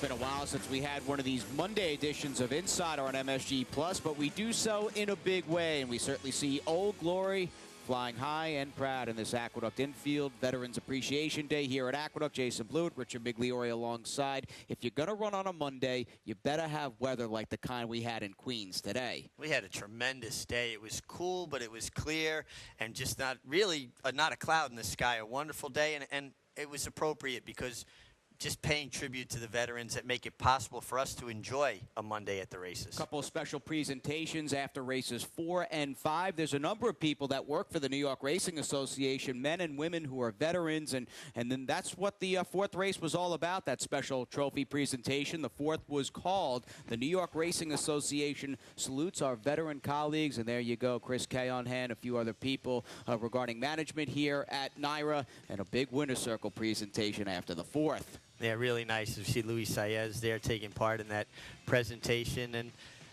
been a while since we had one of these Monday editions of Insider on MSG Plus, but we do so in a big way, and we certainly see Old Glory flying high and proud in this Aqueduct infield. Veterans Appreciation Day here at Aqueduct. Jason Blewett, Richard Migliore alongside. If you're going to run on a Monday, you better have weather like the kind we had in Queens today. We had a tremendous day. It was cool, but it was clear and just not really not a cloud in the sky. A wonderful day, and it was appropriate because just paying tribute to the veterans that make it possible for us to enjoy a Monday at the races. A couple of special presentations after races 4 and 5. There's a number of people that work for the New York Racing Association, men and women who are veterans, and then that's what the fourth race was all about, that special trophy presentation. The fourth was called the New York Racing Association Salutes Our Veteran Colleagues, and there you go, Chris Kay on hand, a few other people regarding management here at NYRA, and a big winner's circle presentation after the fourth. Yeah, really nice to see Luis Saez there taking part in that presentation. And,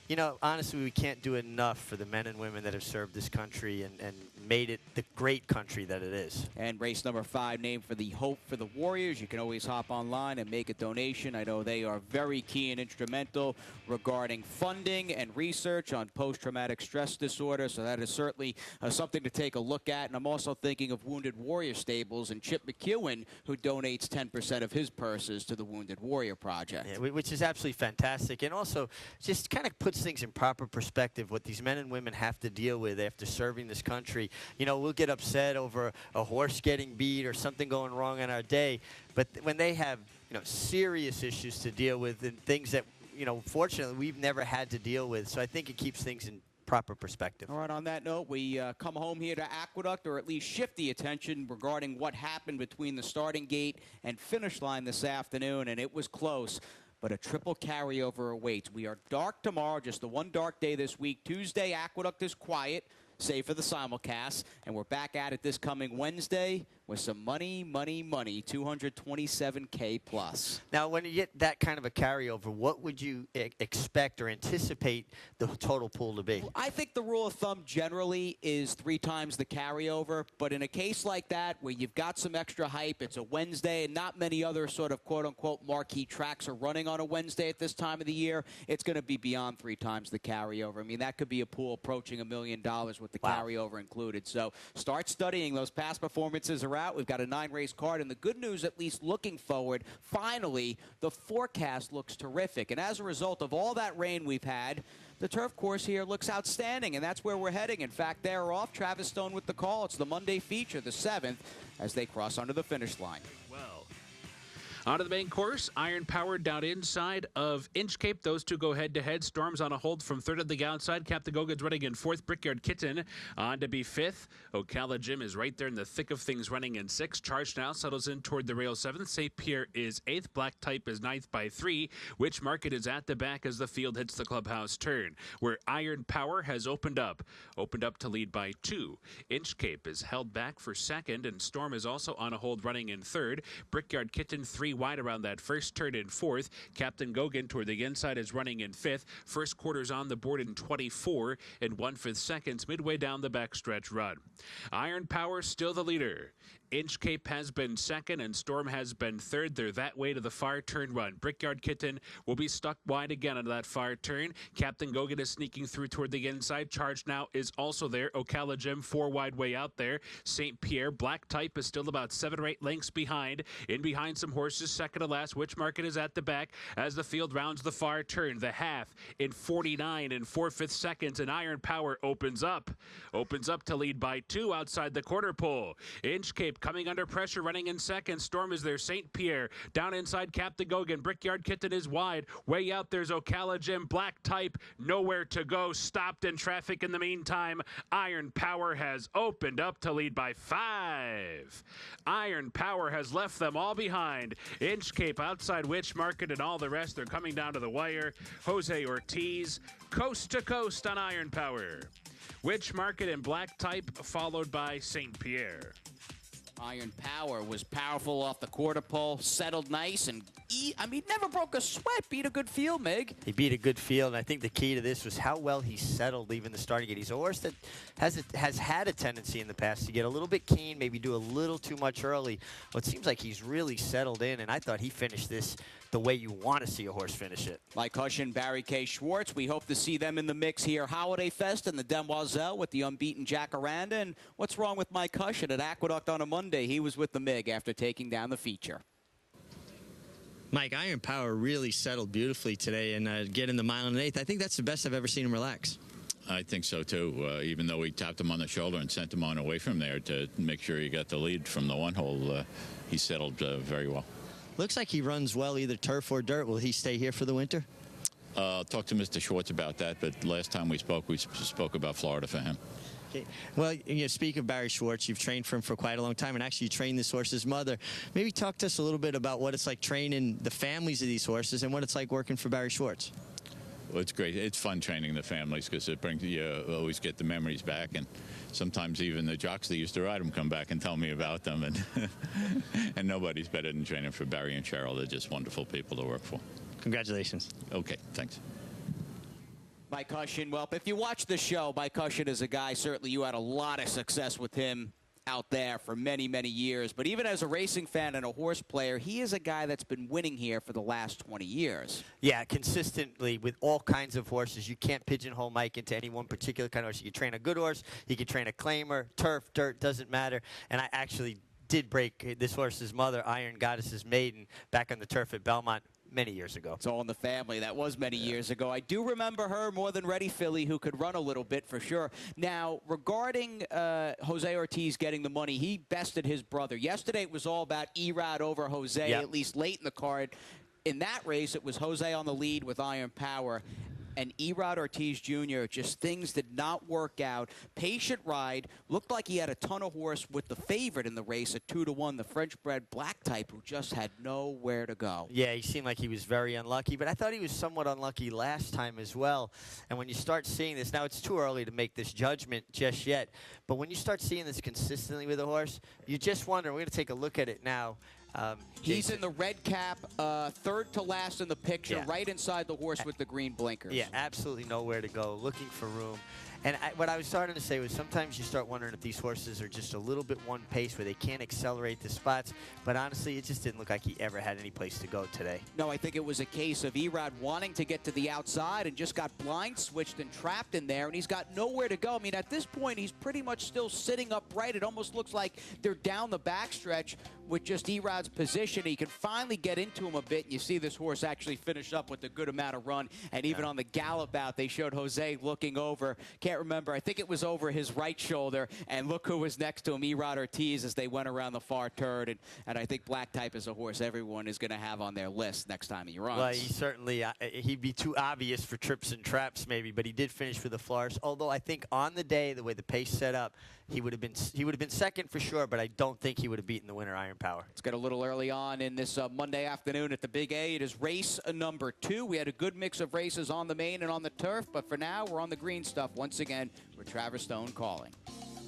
you know, honestly, we can't do enough for the men and women that have served this country and made it the great country that it is. And race number 5, named for the Hope for the Warriors. You can always hop online and make a donation. I know they are very key and instrumental regarding funding and research on post-traumatic stress disorder, so that is certainly something to take a look at. And I'm also thinking of Wounded Warrior Stables and Chip McEwen, who donates 10% of his purses to the Wounded Warrior Project. Yeah, which is absolutely fantastic, and also just kind of puts things in proper perspective, what these men and women have to deal with after serving this country. You know, we'll get upset over a horse getting beat or something going wrong in our day, but when they have, you know, serious issues to deal with and things that, you know, fortunately we've never had to deal with, so I think it keeps things in proper perspective. All right, on that note, we come home here to Aqueduct, or at least shift the attention regarding what happened between the starting gate and finish line this afternoon, and it was close. But a triple carryover awaits. We are dark tomorrow, just the one dark day this week. Tuesday, Aqueduct is quiet, save for the simulcast, and we're back at it this coming Wednesday with some money, 227K plus. Now, when you get that kind of a carryover, what would you expect or anticipate the total pool to be? Well, I think the rule of thumb generally is 3 times the carryover, but in a case like that where you've got some extra hype, it's a Wednesday, and not many other sort of quote-unquote marquee tracks are running on a Wednesday at this time of the year, it's going to be beyond 3 times the carryover. I mean, that could be a pool approaching $1 million with the carryover included. So start studying those past performances are out. We've got a 9-race card, and the good news, at least looking forward, finally, the forecast looks terrific. And as a result of all that rain we've had, the turf course here looks outstanding, and that's where we're heading. In fact, they're off. Travis Stone with the call. It's the Monday feature, the 7th, as they cross under the finish line. Well, onto the main course, Iron Power down inside of Inchcape. Those two go head-to-head. Storm's on a hold from 3rd at the outside. Captain Gogan's running in 4th. Brickyard Kitten on to be 5th. Ocala Jim is right there in the thick of things, running in 6th. Charge now settles in toward the rail 7th. St. Pierre is 8th. Black Type is 9th by 3. Witch Market is at the back as the field hits the clubhouse turn, where Iron Power has opened up to lead by 2. Inchcape is held back for 2nd, and Storm is also on a hold, running in 3rd. Brickyard Kitten 3 wide around that first turn in 4th. Captain Gogan toward the inside is running in 5th. First quarter's on the board in 24 and 1/5 seconds midway down the backstretch run. Iron Power still the leader. Inchcape has been 2nd and Storm has been 3rd. They're that way to the far turn run. Brickyard Kitten will be stuck wide again on that far turn. Captain Gogan is sneaking through toward the inside. Charge now is also there. Ocala Jim 4 wide way out there. St. Pierre, Black Type is still about 7 or 8 lengths behind. In behind some horses, 2nd to last. Witch Market is at the back as the field rounds the far turn. The half in 49 and 4/5 seconds, and Iron Power opens up to lead by 2 outside the quarter pole. Inchcape coming under pressure, running in 2nd. Storm is there. St. Pierre down inside Captain Gogan. Brickyard Kitten is wide. Way out there's Ocala Jim. Black Type nowhere to go. Stopped in traffic in the meantime. Iron Power has opened up to lead by 5. Iron Power has left them all behind. Inchcape outside Witch Market and all the rest. They're coming down to the wire. Jose Ortiz coast to coast on Iron Power. Witch Market and Black Type followed by St. Pierre. Iron Power was powerful off the quarter pole, settled nice and I mean, never broke a sweat. Beat a good field, Mig. He beat a good field, and I think the key to this was how well he settled even the starting gate. He's a horse that has had a tendency in the past to get a little bit keen, maybe do a little too much early. Well, it seems like he's really settled in, and I thought he finished this the way you want to see a horse finish it. Mike Hush and Barry K. Schwartz, we hope to see them in the mix here. Holiday Fest and the Demoiselle with the unbeaten Jacaranda. And what's wrong with Mike Hush at Aqueduct on a Monday? He was with the MIG after taking down the feature. Mike, Iron Power really settled beautifully today and getting the mile and an eighth. I think that's the best I've ever seen him relax. I think so, too. Even though we tapped him on the shoulder and sent him on away from there to make sure he got the lead from the one hole, he settled very well. Looks like he runs well either turf or dirt. Will he stay here for the winter? I'll talk to Mr. Schwartz about that, but last time we spoke about Florida for him. Okay. Well, speak of Barry Schwartz, you've trained for him for quite a long time, and actually you trained this horse's mother. Maybe talk to us a little bit about what it's like training the families of these horses and what it's like working for Barry Schwartz. Well, it's great. It's fun training the families because it brings you always get the memories back, and sometimes even the jocks that used to ride them come back and tell me about them, and and nobody's better than training for Barry and Cheryl. They're just wonderful people to work for. Congratulations. Okay, thanks. Mike Hushin, well, if you watch the show, Mike Hushin is a guy, certainly you had a lot of success with him out there for many, many years. But even as a racing fan and a horse player, he is a guy that's been winning here for the last 20 years. Yeah, consistently with all kinds of horses. You can't pigeonhole Mike into any one particular kind of horse. You can train a good horse, you can train a claimer, turf, dirt, doesn't matter. And I actually did break this horse's mother, Iron Goddess's maiden, back on the turf at Belmont many years ago. It's all in the family. That was many years ago. I do remember her more than Ready Philly, who could run a little bit for sure. Now, regarding Jose Ortiz getting the money, he bested his brother. Yesterday it was all about Erod over Jose, Yep. at least late in the card. In that race, it was Jose on the lead with Iron Power. And Erod Ortiz Jr., just things did not work out. Patient ride. Looked like he had a ton of horse with the favorite in the race at 2-1, the French-bred black type, who just had nowhere to go. Yeah, he seemed like he was very unlucky, but I thought he was somewhat unlucky last time as well. And when you start seeing this, now it's too early to make this judgment just yet, but when you start seeing this consistently with a horse, you just wonder, we're going to take a look at it now. He's in the red cap, third to last in the picture, Yeah. right inside the horse with the green blinkers. Yeah, absolutely nowhere to go, looking for room. And what I was starting to say was sometimes you start wondering if these horses are just a little bit one pace where they can't accelerate the spots. But honestly, it just didn't look like he ever had any place to go today. No, I think it was a case of Erod wanting to get to the outside and just got blind switched and trapped in there, and he's got nowhere to go. I mean, at this point, he's pretty much still sitting upright. It almost looks like they're down the backstretch with just Erod's position. He can finally get into him a bit, and you see this horse actually finish up with a good amount of run. And even on the gallop out, they showed Jose looking over. Can't remember. I think it was over his right shoulder. And look who was next to him, Erod Ortiz, as they went around the far turn. And I think Black Type is a horse everyone is going to have on their list next time he runs. Well, he certainly, he'd be too obvious for trips and traps maybe, but he did finish for the Flores. Although I think on the day, the way the pace set up, he would have been second for sure, but I don't think he would have beaten the winner, Iron Power. Let's get a little early on in this Monday afternoon at the Big A. It is race number 2. We had a good mix of races on the main and on the turf, but for now, we're on the green stuff once again with Travis Stone calling.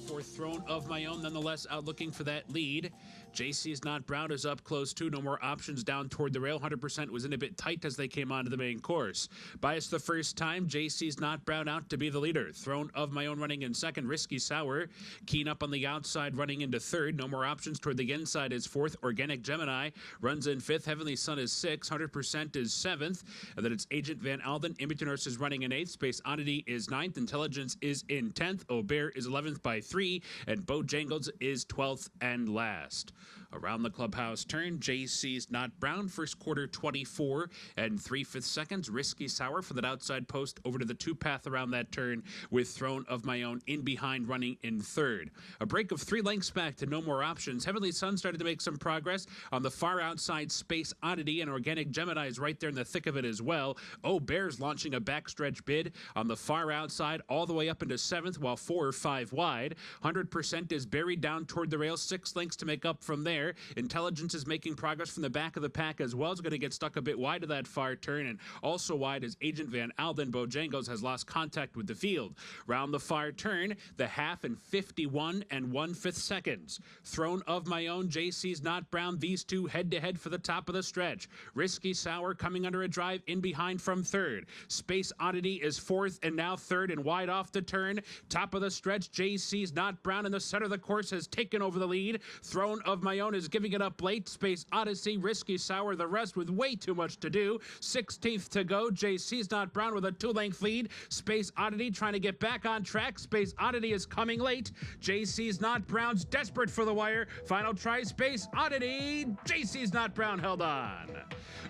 Fourth Throne of My Own, nonetheless, out looking for that lead. JC's Not Brown is up close too. No more options down toward the rail. 100% was in a bit tight as they came onto the main course. Biased the first time. JC's Not Brown out to be the leader. Throne of My Own running in second. Risky Sour. Keen up on the outside running into third. No more options toward the inside is fourth. Organic Gemini runs in fifth. Heavenly Sun is sixth. 100% is seventh. And then it's Agent Van Alden. Imitation Nurse is running in eighth. Space Oddity is ninth. Intelligence is in 10th. Aubert is 11th by 3. And Bojangles is 12th and last. Around the clubhouse turn, JC's Not Brown, first quarter 24 and 3/5 seconds. Risky Sour for that outside post over to the 2-path around that turn with Throne of My Own in behind running in third. A break of 3 lengths back to No More Options. Heavenly Sun started to make some progress on the far outside. Space Oddity and Organic Gemini is right there in the thick of it as well. Oh, Bears launching a backstretch bid on the far outside all the way up into 7th while 4 or 5 wide. 100% is buried down toward the rail. 6 lengths to make up from there. Intelligence is making progress from the back of the pack as well. It's going to get stuck a bit wide of that far turn, and also wide as Agent Van Alden Bojangles has lost contact with the field. Round the far turn, the half in 51 1/5 seconds. Throne of My Own, JC's Not Brown, these two head-to-head for the top of the stretch. Risky Sour coming under a drive in behind from third. Space Oddity is fourth and now third and wide off the turn. Top of the stretch, JC's Not Brown in the center of the course has taken over the lead. Throne of My Own is giving it up late. Space Odyssey, Risky Sour, the rest with way too much to do. 16th to go. JC's Not Brown with a 2-length lead. Space Oddity trying to get back on track. Space Oddity is coming late. JC's Not Brown's desperate for the wire. Final try, Space Oddity. JC's Not Brown held on.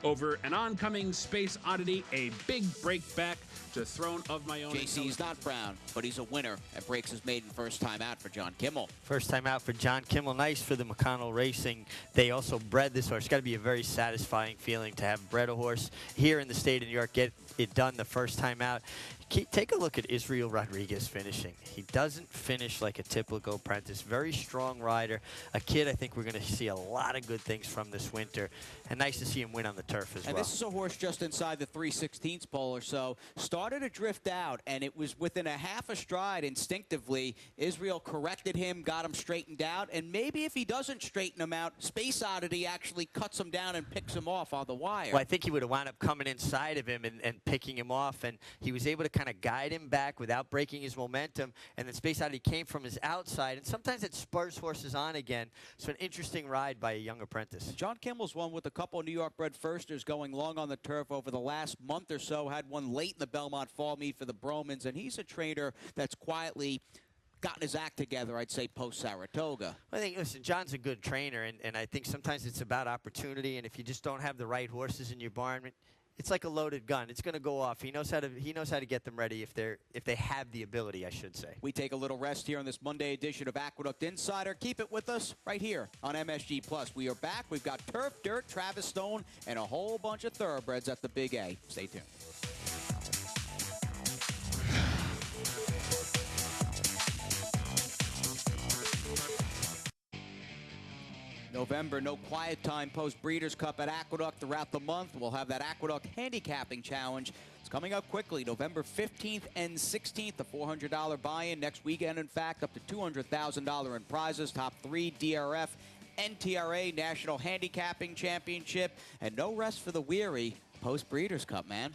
Over an oncoming Space Oddity, a big break back to Throne of My Own. JC's Not Brown, but he's a winner and breaks his maiden first time out for John Kimmel. First time out for John Kimmel. Nice for the McConnell Racing. They also bred this horse. It's got to be a very satisfying feeling to have bred a horse here in the state of New York, get it done the first time out. Take a look at Israel Rodriguez finishing. He doesn't finish like a typical apprentice. Very strong rider. A kid I think we're going to see a lot of good things from this winter. And nice to see him win on the turf as well. And this is a horse just inside the 3/16 pole or so. Started to drift out, and it was within a half a stride instinctively. Israel corrected him, got him straightened out, and maybe if he doesn't straighten him out, Space Oddity actually cuts him down and picks him off on the wire. Well, I think he would have wound up coming inside of him and picking him off, and he was able to kind of guide him back without breaking his momentum, and then Space Oddity came from his outside, and sometimes it spurs horses on again. So an interesting ride by a young apprentice. John Kimmel's won with a couple of New York bred firsters going long on the turf over the last month or so. Had one late in the Belmont Fall Meet for the Bromans, and he's a trainer that's quietly gotten his act together, I'd say, post-Saratoga. I think, listen, John's a good trainer, and I think sometimes it's about opportunity, and if you just don't have the right horses in your barn, it's like a loaded gun. It's going to go off. He knows how to get them ready if they have the ability, I should say. We take a little rest here on this Monday edition of Aqueduct Insider. Keep it with us right here on MSG Plus. We are back. We've got Turf, Dirt, Travis Stone, and a whole bunch of thoroughbreds at the Big A. Stay tuned. November, no quiet time post-Breeders' Cup at Aqueduct throughout the month. We'll have that Aqueduct Handicapping Challenge. It's coming up quickly, November 15th and 16th, a $400 buy-in. Next weekend, in fact, up to $200,000 in prizes. Top 3 DRF, NTRA National Handicapping Championship, and no rest for the weary post-Breeders' Cup, man.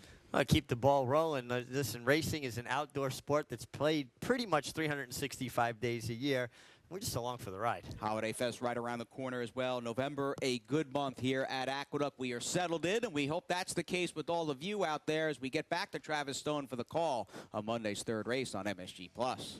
Keep the ball rolling. Listen, racing is an outdoor sport that's played pretty much 365 days a year. We're just along for the ride. Holiday Fest right around the corner as well. November, a good month here at Aqueduct. We are settled in, and we hope that's the case with all of you out there as we get back to Travis Stone for the call on Monday's third race on MSG Plus.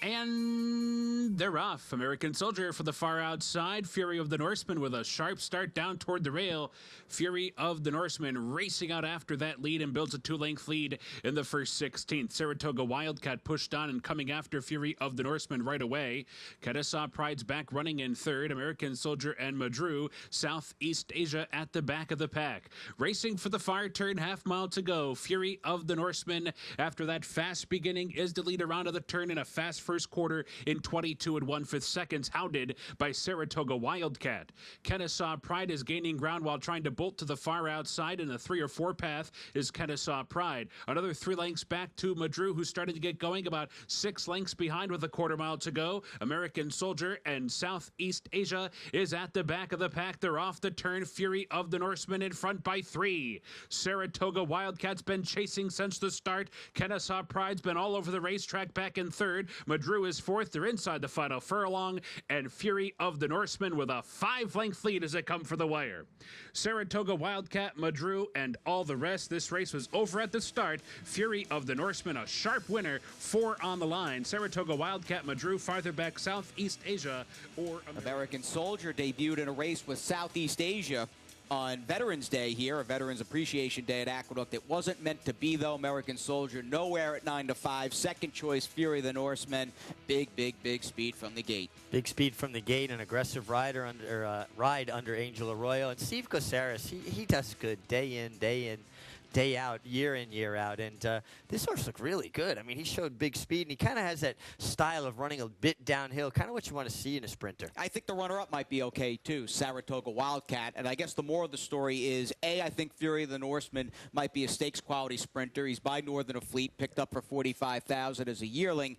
And they're off. American Soldier for the far outside. Fury of the Norseman with a sharp start down toward the rail. Fury of the Norseman racing out after that lead and builds a 2-length lead in the first 16th. Saratoga Wildcat pushed on and coming after Fury of the Norseman right away. Kennesaw Pride's back running in third. American Soldier and Madru. Southeast Asia at the back of the pack. Racing for the far turn, half mile to go. Fury of the Norseman after that fast beginning is the lead around of the turn in a fast first quarter in 22 1/5 seconds, hounded by Saratoga Wildcat. Kennesaw Pride is gaining ground while trying to bolt to the far outside in the 3 or 4 path is Kennesaw Pride. Another 3 lengths back to Madru, who started to get going about 6 lengths behind with a quarter mile to go. American Soldier and Southeast Asia is at the back of the pack. They're off the turn. Fury of the Norseman in front by 3. Saratoga Wildcat's been chasing since the start. Kennesaw Pride's been all over the racetrack back in third. Madru is fourth. They're inside the final furlong, and Fury of the Norseman with a 5-length lead as they come for the wire. Saratoga Wildcat, Madru, and all the rest. This race was over at the start. Fury of the Norseman, a sharp winner, 4 on the line. Saratoga Wildcat, Madru, farther back, Southeast Asia, or American Soldier debuted in a race with Southeast Asia on Veterans Day here, a Veterans Appreciation Day at Aqueduct. It wasn't meant to be, though. American Soldier nowhere at 9 to 5. Second choice, Fury of the Norseman. Big speed from the gate. Big speed from the gate, an aggressive ride under Angel Arroyo. And Steve Caceres, he does good day in, day day out, year in, year out. And this horse looked really good. I mean, he showed big speed, and he kind of has that style of running a bit downhill, kind of what you want to see in a sprinter. I think the runner-up might be okay, too, Saratoga Wildcat. And I guess the moral of the story is, A, I think Fury of the Norseman might be a stakes-quality sprinter. He's by Northern Fleet, picked up for $45,000 as a yearling.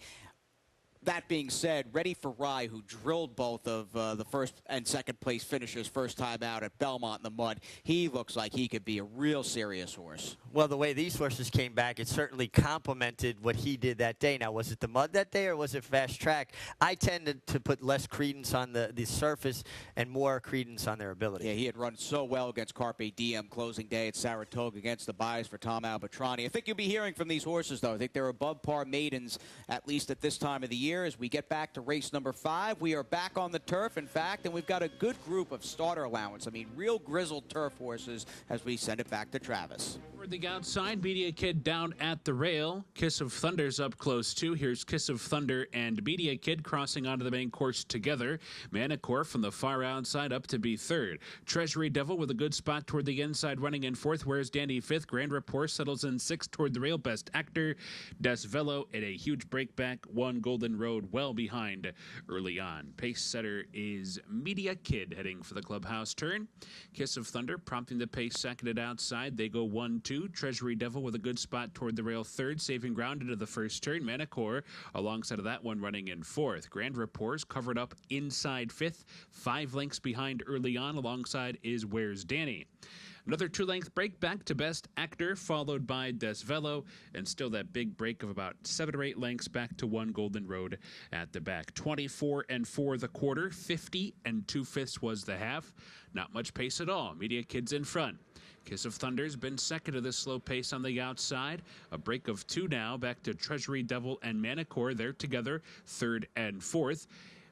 That being said, Ready for Rye, who drilled both of the first and second place finishers first time out at Belmont in the mud, he looks like he could be a real serious horse. Well, the way these horses came back, it certainly complemented what he did that day. Now, was it the mud that day or was it fast track? I tended to put less credence on the surface and more credence on their ability. Yeah, he had run so well against Carpe Diem closing day at Saratoga against the buys for Tom Albatrani. I think you'll be hearing from these horses, though. I think they're above par maidens, at least at this time of the year. As we get back to race number 5, we are back on the turf, in fact, and we've got a good group of starter allowance. I mean, real grizzled turf horses as we send it back to Travis. For the outside, Media Kid down at the rail. Kiss of Thunder's up close too. Here's Kiss of Thunder and Media Kid crossing onto the main course together. Manicore from the far outside up to be third. Treasury Devil with a good spot toward the inside running in fourth. Where's Danny fifth? Grand Rapport settles in sixth toward the rail. Best Actor. Des Velo at a huge breakback. One Golden Road well behind early on. Pace setter is Media Kid heading for the clubhouse turn. Kiss of Thunder prompting the pace seconded outside. They go 1-2. Treasury Devil with a good spot toward the rail third, saving ground into the first turn. Manicore alongside of that one running in fourth. Grand Rapport's covered up inside fifth, 5 lengths behind early on. Alongside is Where's Danny. Another 2-length break back to Best Actor, followed by Des Velo, and still that big break of about 7 or 8 lengths back to One Golden Road at the back. 24-4 the quarter, 50 2/5 was the half. Not much pace at all. Media Kid's in front. Kiss of Thunder's been second to this slow pace on the outside. A break of 2 now, back to Treasury Devil and Manicore. They're together, third and fourth.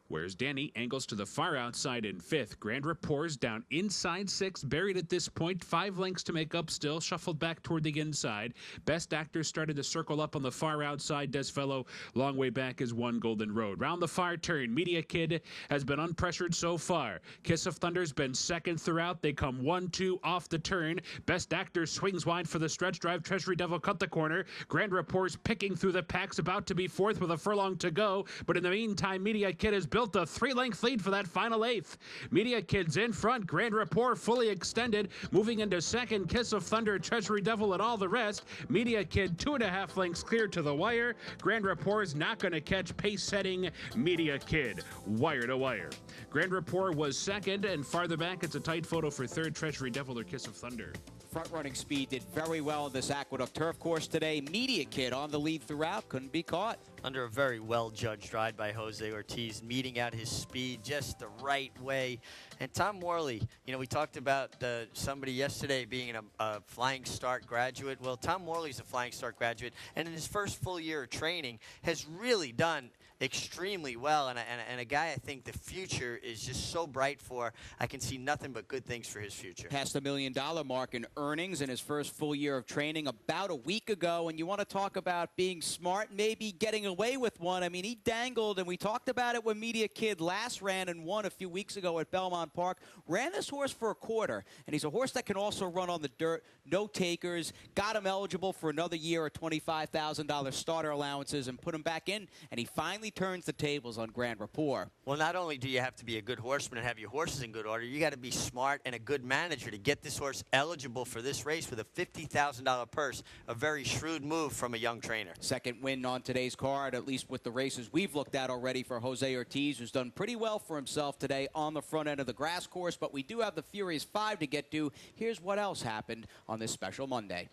Where's Danny angles to the far outside in fifth. Grand Rapport's down inside sixth, buried at this point. 5 lengths to make up still, shuffled back toward the inside. Best Actor started to circle up on the far outside. Des Velo, long way back is One Golden Road. Round the far turn, Media Kid has been unpressured so far. Kiss of Thunder's been second throughout. They come 1-2 off the turn. Best Actor swings wide for the stretch drive. Treasury Devil cut the corner. Grand Rapport's picking through the packs, about to be fourth with a furlong to go. But in the meantime, Media Kid has built a 3-length lead for that final eighth. Media Kid's in front. Grand Rapport fully extended. Moving into second, Kiss of Thunder, Treasury Devil, and all the rest. Media Kid 2.5 lengths clear to the wire. Grand Rapport is not going to catch pace-setting Media Kid. Wire to wire. Grand Rapport was second, and farther back, it's a tight photo for third, Treasury Devil or Kiss of Thunder. Front-running speed did very well in this Aqueduct turf course today. Media Kid on the lead throughout, couldn't be caught. Under a very well-judged ride by Jose Ortiz, meeting out his speed just the right way. And Tom Worley, you know, we talked about somebody yesterday being a Flying Start graduate. Well, Tom Worley's a Flying Start graduate, and in his first full year of training has really done extremely well, and a guy I think the future is just so bright for. I can see nothing but good things for his future. Passed the $1 million mark in earnings in his first full year of training about a week ago, and you want to talk about being smart, maybe getting away with one. I mean, he dangled, and we talked about it when Media Kid last ran and won a few weeks ago at Belmont Park. Ran this horse for a quarter, and he's a horse that can also run on the dirt. No takers. Got him eligible for another year of $25,000 starter allowances and put him back in, and he finally turns the tables on Grand Rapport. Well, not only do you have to be a good horseman and have your horses in good order, you got to be smart and a good manager to get this horse eligible for this race with a $50,000 purse. A very shrewd move from a young trainer. Second win on today's card, at least with the races we've looked at already for Jose Ortiz, who's done pretty well for himself today on the front end of the grass course. But we do have the Furious 5 to get to. Here's what else happened on this special Monday.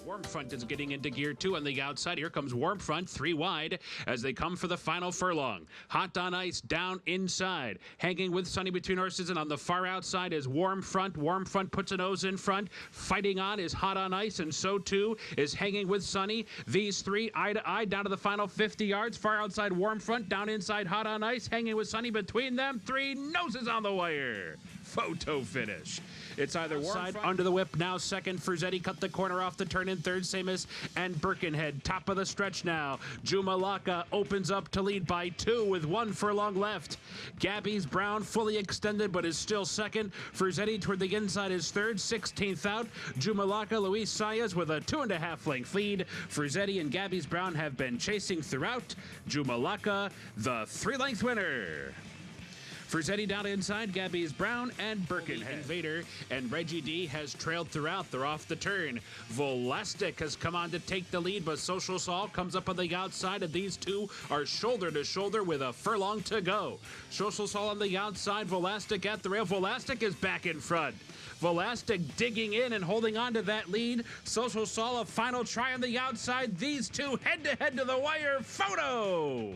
Warm Front is getting into gear 2 on the outside. Here comes Warm Front, 3 wide, as they come for the final furlong. Hot on Ice down inside. Hanging with Sunny between horses, and on the far outside is Warm Front. Warm Front puts a nose in front. Fighting on is Hot on Ice, and so too is Hanging with Sunny. These 3 eye to eye down to the final 50 yards. Far outside Warm Front, down inside Hot on Ice. Hanging with Sunny between them. 3 noses on the wire. photo finish. It's either side under the whip now. Second, Frizzetti cut the corner off the turn in third. Samus and Birkenhead top of the stretch now. Jumalaka opens up to lead by 2 with 1 furlong left. Gabby's Brown fully extended but is still second. Frizzetti toward the inside is third. 16th out. Jumalaka, Luis Sayas with a 2.5 length lead. Frizzetti and Gabby's Brown have been chasing throughout. Jumalaka, the 3-length winner. Frizzetti down inside, Gabby's Brown and Birkenhead. Invader and Reggie D has trailed throughout. They're off the turn. Volastic has come on to take the lead, but Social Saul comes up on the outside, and these two are shoulder to shoulder with a furlong to go. Social Saul on the outside, Volastic at the rail. Volastic is back in front. Volastic digging in and holding on to that lead. Social Saul a final try on the outside. These two head-to-head to the wire. Photo!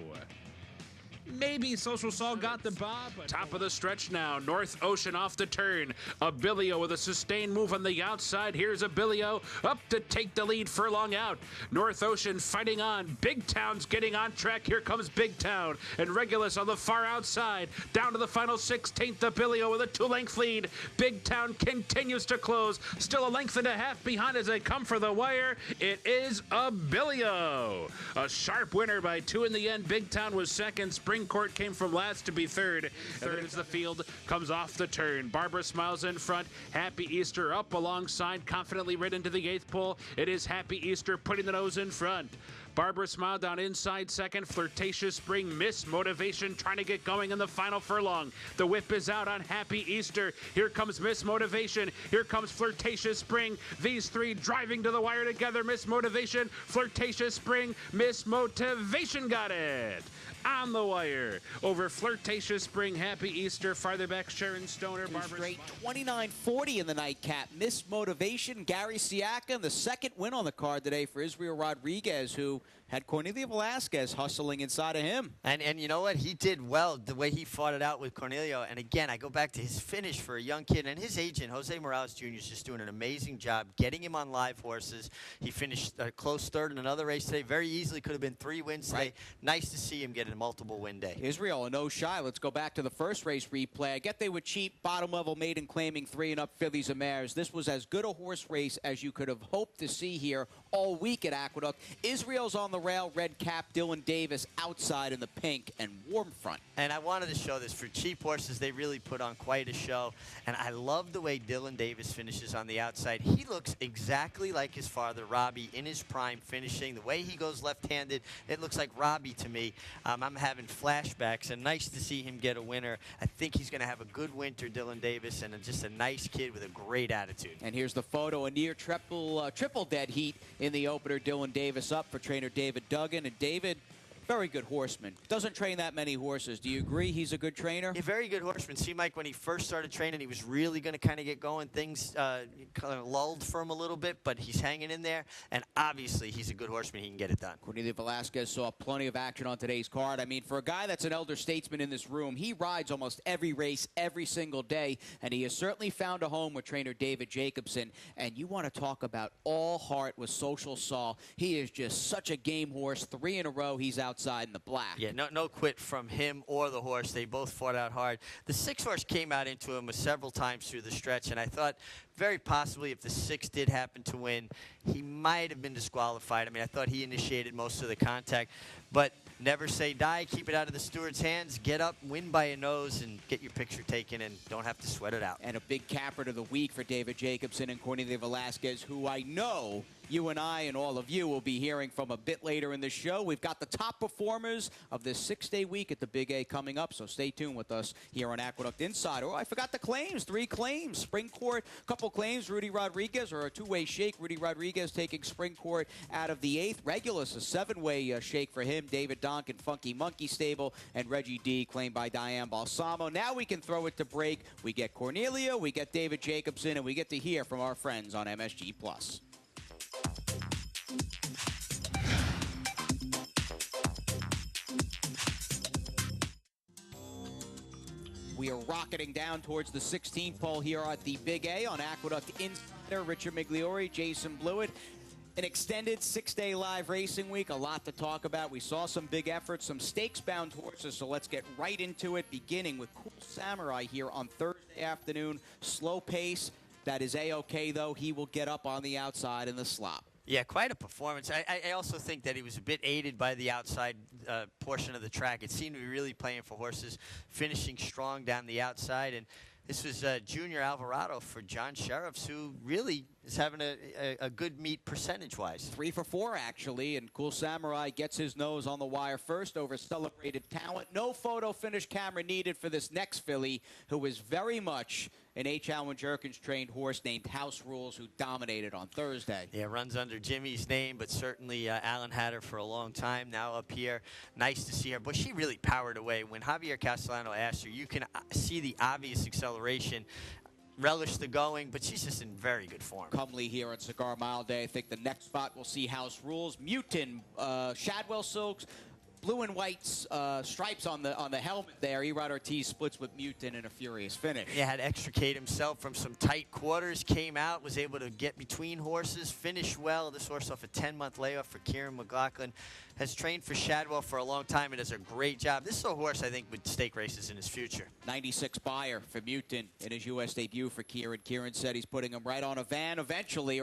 Maybe Social Saul got the bob. Top of the stretch now. North Ocean off the turn. Abilio with a sustained move on the outside. Here's Abilio up to take the lead furlong out. North Ocean fighting on. Big Town's getting on track. Here comes Big Town. And Regulus on the far outside. Down to the final 16th. Abilio with a 2-length lead. Big Town continues to close. Still a length and a half behind as they come for the wire. It is Abilio. A sharp winner by 2 in the end. Big Town was second. Spring Court came from last to be third. Third as the field comes off the turn. Barbara Smiles in front. Happy Easter up alongside, confidently ridden to the 8th pole. It is Happy Easter putting the nose in front. Barbara Smile down inside second. Flirtatious Spring, Miss Motivation trying to get going in the final furlong. The whip is out on Happy Easter. Here comes Miss Motivation. Here comes Flirtatious Spring. These three driving to the wire together. Miss Motivation, Flirtatious Spring, Miss Motivation got it. On the wire over Flirtatious Spring, Happy Easter. Farther back, Sharon Stoner. Barbara Straight 29.40 in the nightcap. Miss Motivation, Gary Siakam, the second win on the card today for Israel Rodriguez, who had Cornelia Velasquez hustling inside of him. And you know what? He did well the way he fought it out with Cornelio. And again, I go back to his finish for a young kid. And his agent, Jose Morales Jr., is just doing an amazing job getting him on live horses. He finished a close third in another race today. Very easily could have been 3 wins today. Right. Nice to see him get a multiple win day. Israel, a no shy. Let's go back to the first race replay. I get they were cheap, bottom level maiden claiming 3 and up fillies and mares. This was as good a horse race as you could have hoped to see here all week at Aqueduct. Israel's on the rail, red cap, Dylan Davis outside in the pink and warm front. And I wanted to show this. For cheap horses, they really put on quite a show. And I love the way Dylan Davis finishes on the outside. He looks exactly like his father, Robbie, in his prime finishing. The way he goes left-handed, it looks like Robbie to me. I'm having flashbacks, and nice to see him get a winner. I think he's going to have a good winter, Dylan Davis, and just a nice kid with a great attitude. And here's the photo, a near triple dead heat in the opener. Dylan Davis up for trainer David Duggan. And David, very good horseman. Doesn't train that many horses. Do you agree he's a good trainer? A very good horseman. See, Mike, when he first started training, he was really going to kind of get going. Things kind of lulled for him a little bit, but he's hanging in there. And obviously, he's a good horseman. He can get it done. Cornelia Velasquez saw plenty of action on today's card. I mean, for a guy that's an elder statesman in this room, he rides almost every race every single day, and he has certainly found a home with trainer David Jacobson. And you want to talk about all heart with Social Saul. He is just such a game horse. 3 in a row, he's outside in the black. Yeah, no quit from him or the horse. They both fought out hard. The 6 horse came out into him several times through the stretch, and I thought very possibly if the 6 did happen to win, he might have been disqualified. I mean, I thought he initiated most of the contact, but never say die. Keep it out of the steward's hands. Get up, win by a nose, and get your picture taken, and don't have to sweat it out. And a big capper to the week for David Jacobson and Cornelia Velasquez, who I know you and I and all of you will be hearing from a bit later in the show. We've got the top performers of this 6-day week at the Big A coming up, so stay tuned with us here on Aqueduct Insider. Oh, I forgot the claims. 3 claims. Spring Court, couple claims. Rudy Rodriguez, or a 2-way shake. Rudy Rodriguez taking Spring Court out of the 8th. Regulus, a 7-way shake for him. David Donkin, Funky Monkey Stable, and Reggie D, claimed by Diane Balsamo. Now we can throw it to break. We get Cornelia, we get David Jacobson, and we get to hear from our friends on MSG+. We are rocketing down towards the 16th pole here at the Big A on Aqueduct Insider. Richard Migliori, Jason Blewett. An extended 6-day live racing week. A lot to talk about. We saw some big efforts, some stakes-bound horses, so let's get right into it, beginning with Cool Samurai here on Thursday. Thursday afternoon. Slow pace. That is A-OK, though. He will get up on the outside in the slop. Yeah, quite a performance. I also think that he was a bit aided by the outside portion of the track. It seemed to be really playing for horses, finishing strong down the outside. And this was Junior Alvarado for John Sheriffs, who really is having a good meet percentage-wise. 3 for 4, actually, and Cool Samurai gets his nose on the wire first over Celebrated Talent. No photo finish camera needed for this next filly, who is very much an H. Allen Jerkins trained horse named House Rules, who dominated on Thursday. Yeah, runs under Jimmy's name, but certainly Allen had her for a long time. Now up here, nice to see her. But she really powered away. When Javier Castellano asked her, you can see the obvious acceleration. Relish the going, but she's just in very good form. Comely here on Cigar Mile Day. I think the next spot we'll see House Rules. Mutin, Shadwell Silks, blue and white stripes on the helmet there. Erod Ortiz splits with Mutin in a furious finish. Yeah, had to extricate himself from some tight quarters, came out, was able to get between horses, finish well. This horse off a 10-month layoff for Kieran McLaughlin. Has trained for Shadwell for a long time and does a great job. This is a horse, I think, with stake races in his future. 96 buyer for Mutin in his U.S. debut for Kieran. Kieran said he's putting him right on a van eventually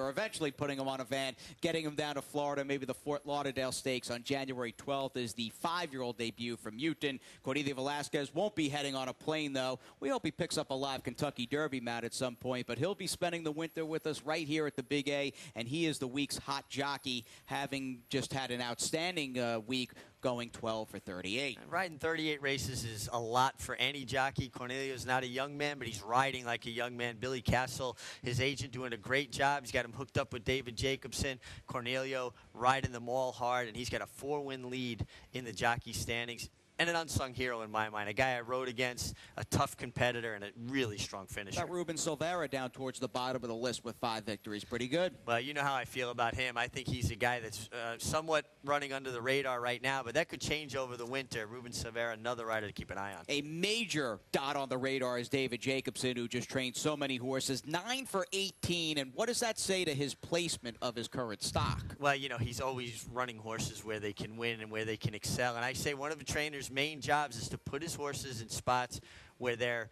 putting him on a van, getting him down to Florida. Maybe the Fort Lauderdale Stakes on January 12th is the 5-year-old debut for Mutin. Cornelia Velasquez won't be heading on a plane, though. We hope he picks up a live Kentucky Derby mount at some point, but he'll be spending the winter with us right here at the Big A, and he is the week's hot jockey, having just had an outstanding week, going 12 for 38. Riding 38 races is a lot for any jockey. Cornelio's not a young man, but he's riding like a young man. Billy Castle, his agent, doing a great job. He's got him hooked up with David Jacobson. Cornelio riding them all hard, and he's got a 4-win lead in the jockey standings. And an unsung hero in my mind, a guy I rode against, a tough competitor, and a really strong finisher. Got Ruben Silvera down towards the bottom of the list with 5 victories. Pretty good. Well, you know how I feel about him. I think he's a guy that's somewhat running under the radar right now, but that could change over the winter. Ruben Silvera, another rider to keep an eye on. A major dot on the radar is David Jacobson, who just trained so many horses. 9 for 18, and what does that say to his placement of his current stock? Well, you know, he's always running horses where they can win and where they can excel. And I say one of the trainer's main jobs is to put his horses in spots where their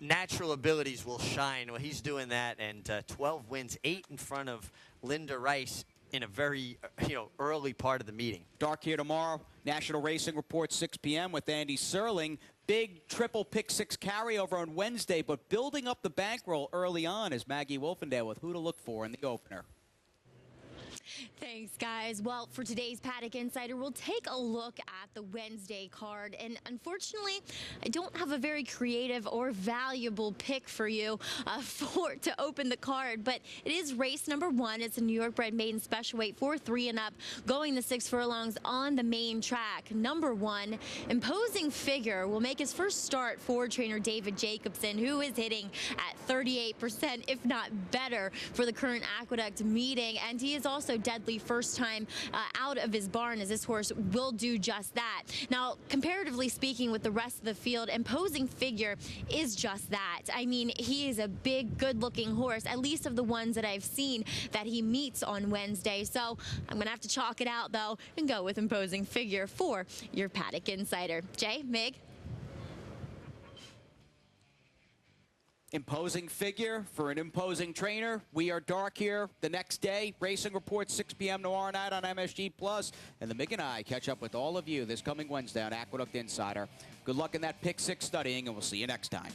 natural abilities will shine. Well, he's doing that, and 12 wins, 8 in front of Linda Rice in a very, early part of the meeting. Dark here tomorrow. National Racing Report, 6 p.m. with Andy Serling. Big triple pick 6 carryover on Wednesday, but building up the bankroll early on is Maggie Wolfendale with who to look for in the opener. Thanks, guys. Well, for today's Paddock Insider, we'll take a look at the Wednesday card. And unfortunately, I don't have a very creative or valuable pick for you to open the card. But it is race number 1. It's a New York bred maiden special weight for 3 and up, going the 6 furlongs on the main track. Number 1, Imposing Figure, will make his first start for trainer David Jacobson, who is hitting at 38%, if not better, for the current Aqueduct meeting. And he is also deadly first time out of his barn, as this horse will do just that. Now, comparatively speaking with the rest of the field, Imposing Figure is just that. I mean, he is a big, good-looking horse, at least of the ones that I've seen that he meets on Wednesday. So I'm going to have to chalk it out, though, and go with Imposing Figure for your Paddock Insider. Jay, Mig? Imposing Figure for an imposing trainer. We are dark here the next day. Racing Report, 6 p.m. tomorrow night on MSG+. And the Mig and I catch up with all of you this coming Wednesday on Aqueduct Insider. Good luck in that pick 6 studying, and we'll see you next time.